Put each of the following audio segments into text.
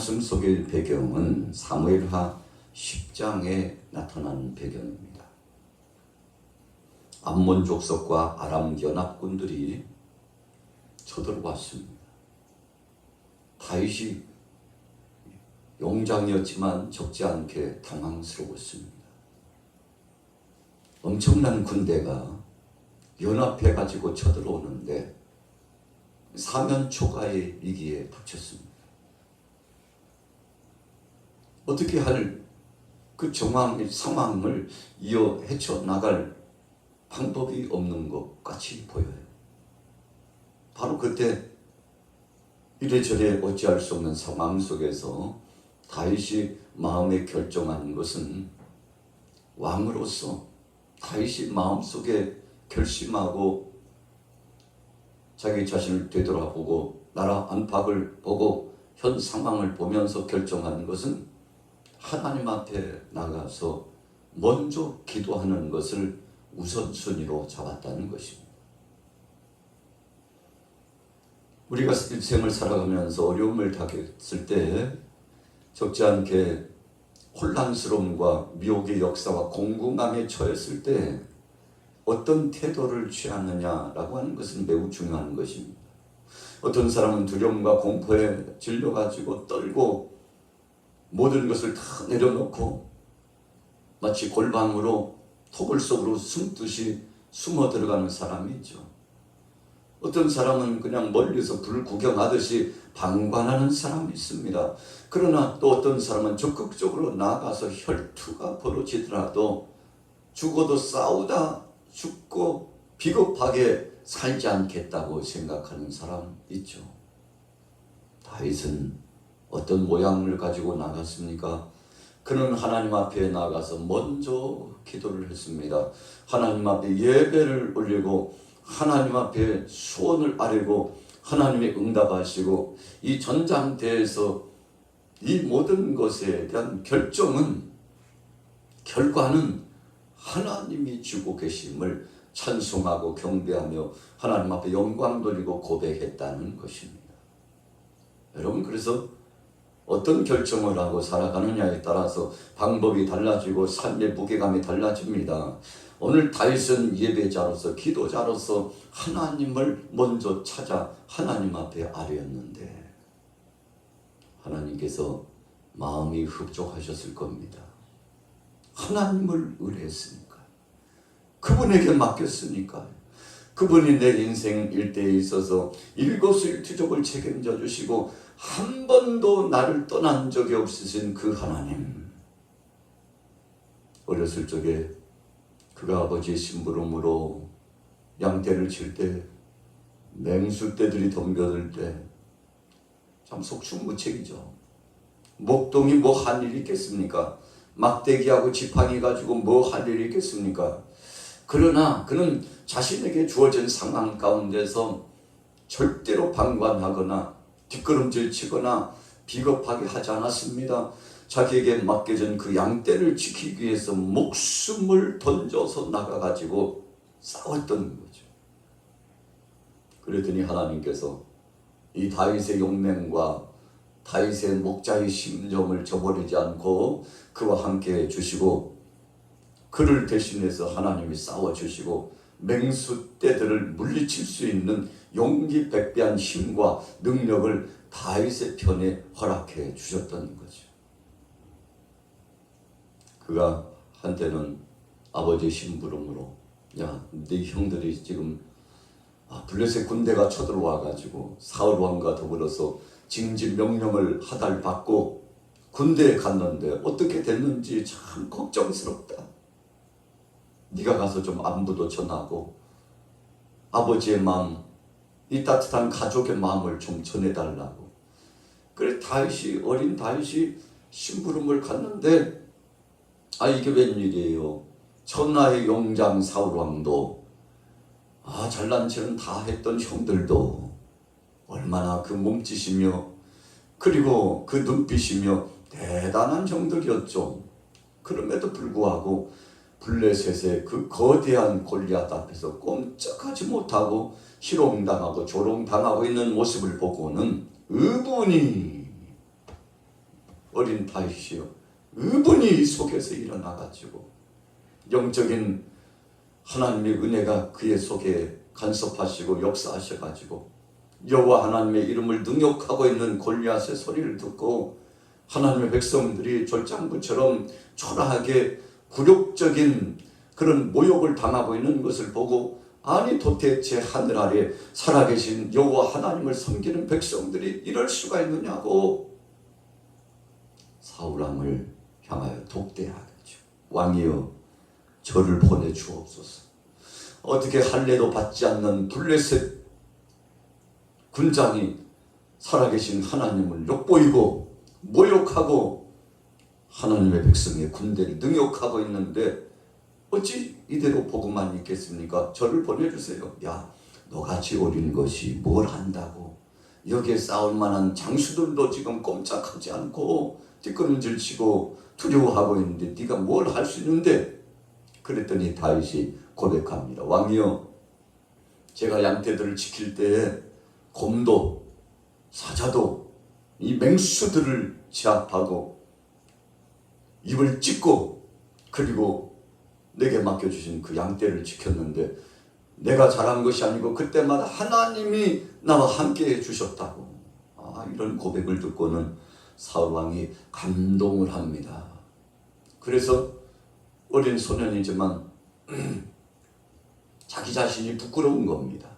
말씀 속의 배경은 사무엘하 10장에 나타나는 배경입니다. 암몬 족속과 아람 연합군들이 쳐들어왔습니다. 다윗이 용장이었지만 적지 않게 당황스러웠습니다. 엄청난 군대가 연합해 가지고 쳐들어오는데 사면초가의 위기에 닥쳤습니다. 어떻게 할 그 상황을 헤쳐나갈 방법이 없는 것 같이 보여요. 바로 그때 이래저래 어찌할 수 없는 상황 속에서 다윗이 마음에 결정한 것은 왕으로서 다윗이 마음속에 결심하고 자기 자신을 되돌아보고 나라 안팎을 보고 현 상황을 보면서 결정한 것은 하나님 앞에 나가서 먼저 기도하는 것을 우선순위로 잡았다는 것입니다. 우리가 일생을 살아가면서 어려움을 당했을 때 적지 않게 혼란스러움과 미혹의 역사와 공공함에 처했을 때 어떤 태도를 취하느냐라고 하는 것은 매우 중요한 것입니다. 어떤 사람은 두려움과 공포에 질려가지고 떨고 모든 것을 다 내려놓고 마치 골방으로 토굴 속으로 숨듯이 숨어 들어가는 사람이 있죠. 어떤 사람은 그냥 멀리서 불 구경하듯이 방관하는 사람이 있습니다. 그러나 또 어떤 사람은 적극적으로 나가서 혈투가 벌어지더라도 죽어도 싸우다 죽고 비겁하게 살지 않겠다고 생각하는 사람 있죠. 다윗은 어떤 모양을 가지고 나갔습니까? 그는 하나님 앞에 나가서 먼저 기도를 했습니다. 하나님 앞에 예배를 올리고 하나님 앞에 소원을 아뢰고 하나님의 응답하시고 이 전장대에서 이 모든 것에 대한 결과는 하나님이 주고 계심을 찬송하고 경배하며 하나님 앞에 영광 돌리고 고백했다는 것입니다. 여러분, 그래서 어떤 결정을 하고 살아가느냐에 따라서 방법이 달라지고 삶의 무게감이 달라집니다. 오늘 다윗은 예배자로서 기도자로서 하나님을 먼저 찾아 하나님 앞에 아뢰었는데 하나님께서 마음이 흡족하셨을 겁니다. 하나님을 의뢰했으니까, 그분에게 맡겼으니까, 그분이 내 인생 일대에 있어서 일거수일투족을 책임져 주시고 한 번도 나를 떠난 적이 없으신 그 하나님. 어렸을 적에 그가 아버지의 심부름으로 양떼를 칠 때 맹수떼들이 덤벼들 때 참 속수무책이죠. 목동이 뭐 한 일이 있겠습니까? 막대기하고 지팡이 가지고 뭐 할 일이 있겠습니까? 그러나 그는 자신에게 주어진 상황 가운데서 절대로 방관하거나 뒷걸음질 치거나 비겁하게 하지 않았습니다. 자기에게 맡겨진 그 양떼를 지키기 위해서 목숨을 던져서 나가가지고 싸웠던 거죠. 그랬더니 하나님께서 이 다윗의 용맹과 다윗의 목자의 심정을 저버리지 않고 그와 함께 해주시고 그를 대신해서 하나님이 싸워주시고 맹수떼들을 물리칠 수 있는 용기 백배한 힘과 능력을 다윗의 편에 허락해 주셨던 거죠. 그가 한때는 아버지의 심부름으로 야, 네 형들이 지금 블레셋 군대가 쳐들어와 가지고 사울 왕과 더불어서 징집 명령을 하달받고 군대에 갔는데 어떻게 됐는지 참 걱정스럽다. 네가 가서 좀 안부도 전하고 아버지의 마음, 이 따뜻한 가족의 마음을 좀 전해달라고. 그래 어린 다윗이 심부름을 갔는데 이게 웬일이에요. 천하의 용장 사울왕도 잘난 체는 다 했던 형들도 얼마나 그 몸짓이며 그리고 그 눈빛이며 대단한 형들이었죠. 그럼에도 불구하고 블레셋의 그 거대한 골리앗 앞에서 꼼짝하지 못하고 희롱당하고 조롱당하고 있는 모습을 보고는 의분이 어린 다윗이요, 의분이 속에서 일어나가지고 영적인 하나님의 은혜가 그의 속에 간섭하시고 역사하셔가지고 여호와 하나님의 이름을 능욕하고 있는 골리앗의 소리를 듣고 하나님의 백성들이 졸장부처럼 초라하게 굴욕적인 그런 모욕을 당하고 있는 것을 보고, 아니 도대체 하늘 아래 살아계신 여호와 하나님을 섬기는 백성들이 이럴 수가 있느냐고 사울왕을 향하여 독대하겠죠. 왕이여, 저를 보내주옵소서. 어떻게 할례도 받지 않는 블레셋 군장이 살아계신 하나님을 욕보이고 모욕하고 하나님의 백성의 군대를 능욕하고 있는데 어찌 이대로 보고만 있겠습니까? 저를 보내주세요. 야, 너같이 어린 것이 뭘 한다고? 여기에 싸울 만한 장수들도 지금 꼼짝하지 않고 뒷걸음질 치고 두려워하고 있는데 네가 뭘 할 수 있는데? 그랬더니 다윗이 고백합니다. 왕이여, 제가 양떼들을 지킬 때에 곰도 사자도 이 맹수들을 제압하고 입을 찢고 그리고 내게 맡겨주신 그 양떼를 지켰는데 내가 잘한 것이 아니고 그때마다 하나님이 나와 함께 해주셨다고. 이런 고백을 듣고는 사울왕이 감동을 합니다. 그래서 어린 소년이지만 자기 자신이 부끄러운 겁니다.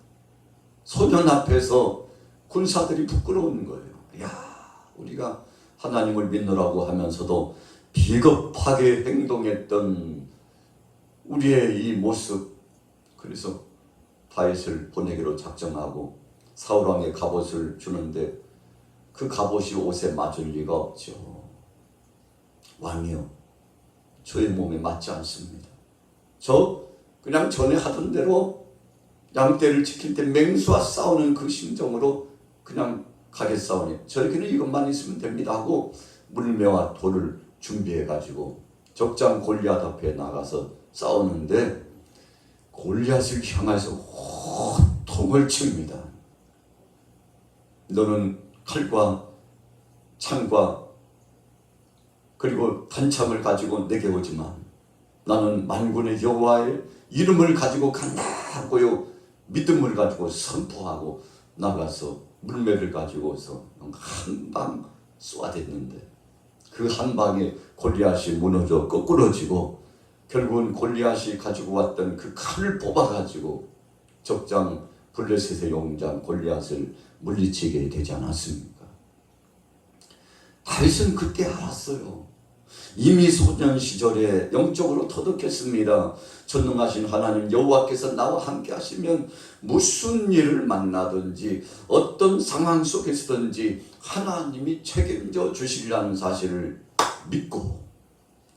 소년 앞에서 군사들이 부끄러운 거예요. 야, 우리가 하나님을 믿노라고 하면서도 비겁하게 행동했던 우리의 이 모습. 그래서 다윗을 보내기로 작정하고 사울왕의 갑옷을 주는데 그 갑옷이 옷에 맞을 리가 없죠. 왕이요, 저의 몸에 맞지 않습니다. 저 그냥 전에 하던 대로 양떼를 지킬 때 맹수와 싸우는 그 심정으로 그냥 가겠사오니 저에게는 이것만 있으면 됩니다 하고 물매와 돌을 준비해 가지고 적장 골리앗 앞에 나가서 싸우는데 골리앗을 향해서 호통을 칩니다. 너는 칼과 창과 그리고 단창을 가지고 내게 오지만 나는 만군의 여호와의 이름을 가지고 간다고요 믿음을 가지고 선포하고 나가서 물매를 가지고서 한 방 쏘아댔는데 그 한 방에 골리앗이 무너져 거꾸러지고 결국은 골리앗이 가지고 왔던 그 칼을 뽑아가지고 적장 블레셋의 용장 골리앗을 물리치게 되지 않았습니까? 다윗은 그때 알았어요. 이미 소년 시절에 영적으로 터득했습니다. 전능하신 하나님 여호와께서 나와 함께 하시면 무슨 일을 만나든지 어떤 상황 속에서든지 하나님이 책임져 주시리라는 사실을 믿고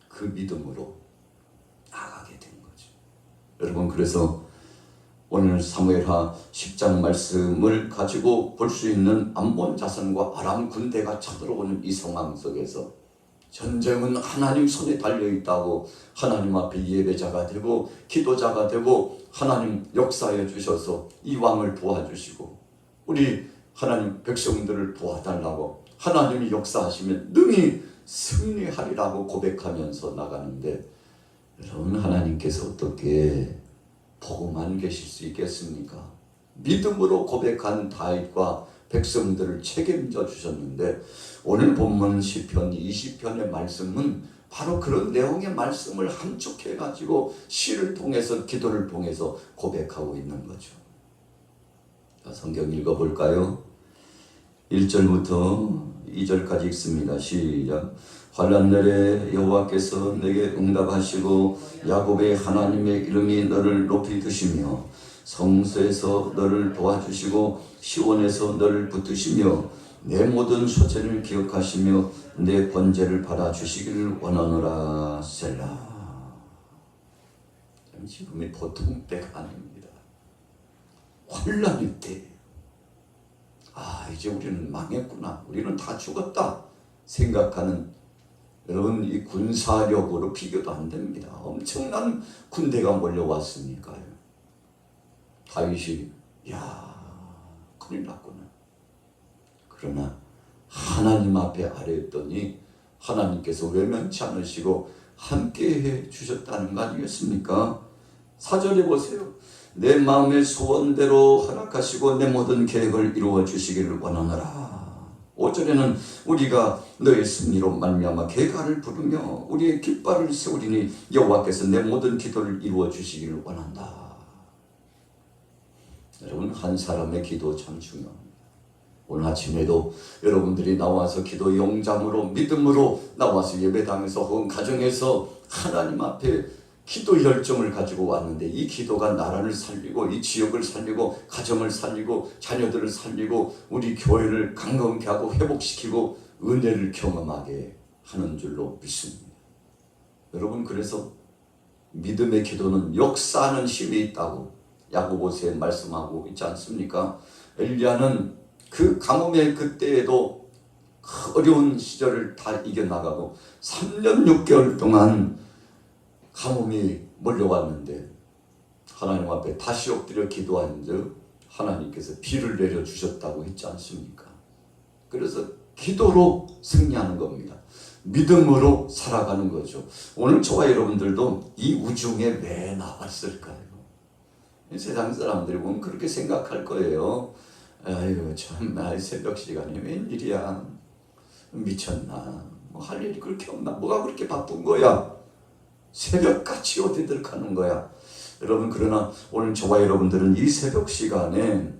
그 믿음으로 나가게 된 거죠. 여러분, 그래서 오늘 사무엘하 10장 말씀을 가지고 볼 수 있는 암몬 자손과 아람 군대가 쳐들어오는 이 상황 속에서 전쟁은 하나님 손에 달려있다고 하나님 앞에 예배자가 되고 기도자가 되고 하나님 역사해 주셔서 이 왕을 도와주시고 우리 하나님 백성들을 도와달라고 하나님이 역사하시면 능히 승리하리라고 고백하면서 나가는데, 여러분, 하나님께서 어떻게 보고만 계실 수 있겠습니까? 믿음으로 고백한 다윗과 백성들을 책임져 주셨는데 오늘 본문 시편 20편의 말씀은 바로 그런 내용의 말씀을 함축해가지고 시를 통해서 기도를 통해서 고백하고 있는 거죠. 자, 성경 읽어볼까요? 1절부터 2절까지 읽습니다. 시작. 환난 날에 여호와께서 내게 응답하시고 야곱의 하나님의 이름이 너를 높이 드시며 성소에서 너를 도와주시고 시온에서 너를 붙드시며 내 모든 소재를 기억하시며 내 번제를 받아주시기를 원하노라. 셀라. 지금이 보통 때가 아닙니다. 환난일 때 이제 우리는 망했구나, 우리는 다 죽었다 생각하는, 여러분, 이 군사력으로 비교도 안 됩니다. 엄청난 군대가 몰려왔으니까요. 다윗이 큰일 났구나. 그러나 하나님 앞에 아뢰었더니 하나님께서 외면치 않으시고 함께해 주셨다는 거 아니겠습니까? 4절에 보세요. 내 마음의 소원대로 허락하시고 내 모든 계획을 이루어 주시기를 원하노라. 5절에는 우리가 너의 승리로 말미암아 계가를 부르며 우리의 깃발을 세우리니 여호와께서 내 모든 기도를 이루어 주시기를 원한다. 여러분, 한 사람의 기도 참 중요합니다. 오늘 아침에도 여러분들이 나와서 기도 영장으로 믿음으로 나와서 예배당에서 혹은 가정에서 하나님 앞에 기도 열정을 가지고 왔는데, 이 기도가 나라를 살리고 이 지역을 살리고 가정을 살리고 자녀들을 살리고 우리 교회를 강건케 하고 회복시키고 은혜를 경험하게 하는 줄로 믿습니다. 여러분, 그래서 믿음의 기도는 역사하는 힘이 있다고 야고보서에 말씀하고 있지 않습니까? 엘리야는 그 가뭄의 그때에도 어려운 시절을 다 이겨나가고 3년 6개월 동안 가뭄이 몰려왔는데 하나님 앞에 다시 엎드려 기도한즉 하나님께서 비를 내려주셨다고 했지 않습니까? 그래서 기도로 승리하는 겁니다. 믿음으로 살아가는 거죠. 오늘 저와 여러분들도 이 우중에 왜 나왔을까요? 세상 사람들이 보면 그렇게 생각할 거예요. 아유, 참, 새벽 시간에 웬일이야? 미쳤나? 뭐 할 일이 그렇게 없나? 뭐가 그렇게 바쁜 거야? 새벽같이 어디들 가는 거야? 여러분, 그러나 오늘 저와 여러분들은 이 새벽 시간에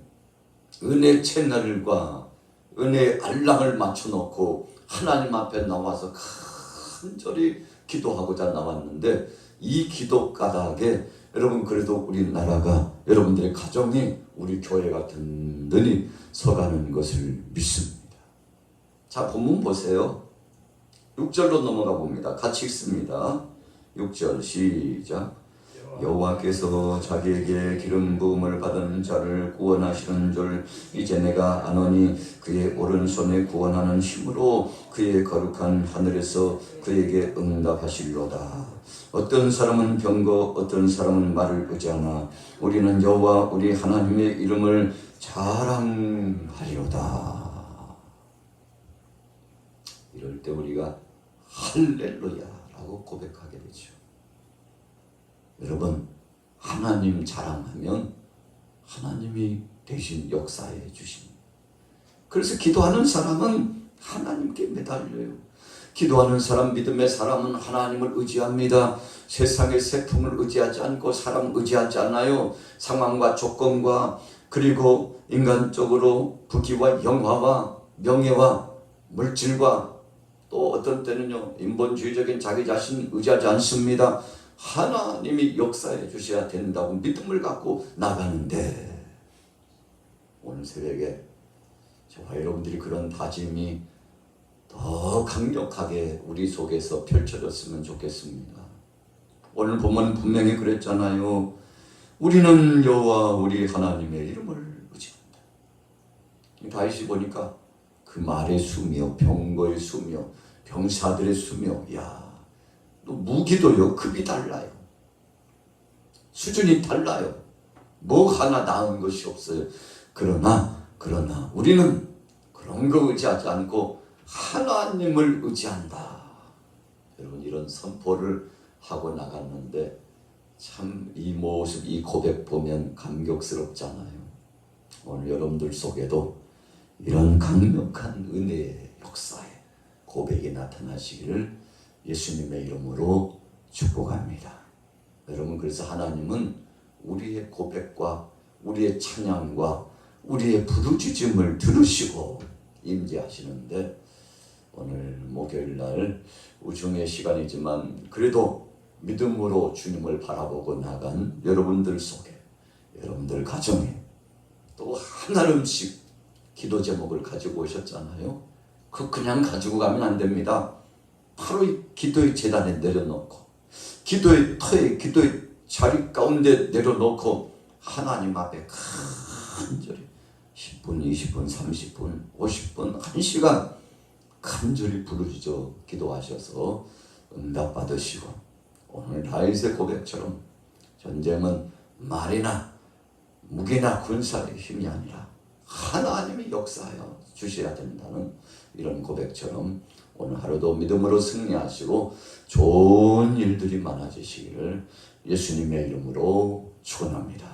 은혜 채널과 은혜 알람을 맞춰놓고 하나님 앞에 나와서 간절히 기도하고자 나왔는데, 이 기도 가닥에 여러분, 그래도 우리나라가, 여러분들의 가정이, 우리 교회가 든든히 서가는 것을 믿습니다. 자, 본문 보세요. 6절로 넘어가 봅니다. 같이 읽습니다. 6절 시작. 여호와께서 자기에게 기름 부음을 받은 자를 구원하시는 줄 이제 내가 아노니 그의 오른손에 구원하는 힘으로 그의 거룩한 하늘에서 그에게 응답하시리로다. 어떤 사람은 병거 어떤 사람은 말을 의지하나 우리는 여호와 우리 하나님의 이름을 자랑하리로다. 이럴 때 우리가 할렐루야라고 고백하게 되죠. 여러분, 하나님 자랑하면 하나님이 대신 역사해 주십니다. 그래서 기도하는 사람은 하나님께 매달려요. 기도하는 사람, 믿음의 사람은 하나님을 의지합니다. 세상의 세풍을 의지하지 않고 사람 의지하지 않아요. 상황과 조건과 그리고 인간적으로 부귀와 영화와 명예와 물질과 또 어떤 때는요, 인본주의적인 자기 자신 의지하지 않습니다. 하나님이 역사해 주셔야 된다고 믿음을 갖고 나가는데, 오늘 새벽에 저와 여러분들이 그런 다짐이 더 강력하게 우리 속에서 펼쳐졌으면 좋겠습니다. 오늘 보면 분명히 그랬잖아요. 우리는 여호와 우리 하나님의 이름을 의지한다. 다시 보니까 그 말의 수며 병거의 수며 병사들의 수며, 또 무기도요, 급이 달라요. 수준이 달라요. 뭐 하나 나은 것이 없어요. 그러나 우리는 그런 거 의지하지 않고 하나님을 의지한다. 여러분, 이런 선포를 하고 나갔는데 참 이 모습, 이 고백 보면 감격스럽잖아요. 오늘 여러분들 속에도 이런 강력한 은혜의 역사에 고백이 나타나시기를 예수님의 이름으로 축복합니다. 여러분, 그래서 하나님은 우리의 고백과 우리의 찬양과 우리의 부르짖음을 들으시고 임재하시는데, 오늘 목요일날 우중의 시간이지만 그래도 믿음으로 주님을 바라보고 나간 여러분들 속에, 여러분들 가정에 또 한 알음씩 기도 제목을 가지고 오셨잖아요. 그냥 가지고 가면 안 됩니다. 바로 이 기도의 재단에 내려놓고, 기도의 터에, 기도의 자리 가운데 내려놓고 하나님 앞에 간절히 10분, 20분, 30분, 50분, 1시간 간절히 부르짖어 기도하셔서 응답받으시고, 오늘 다윗의 고백처럼 전쟁은 말이나 무기나 군사의 힘이 아니라 하나님이 역사하여 주셔야 된다는 이런 고백처럼 오늘 하루도 믿음으로 승리하시고 좋은 일들이 많아지시기를 예수님의 이름으로 축원합니다.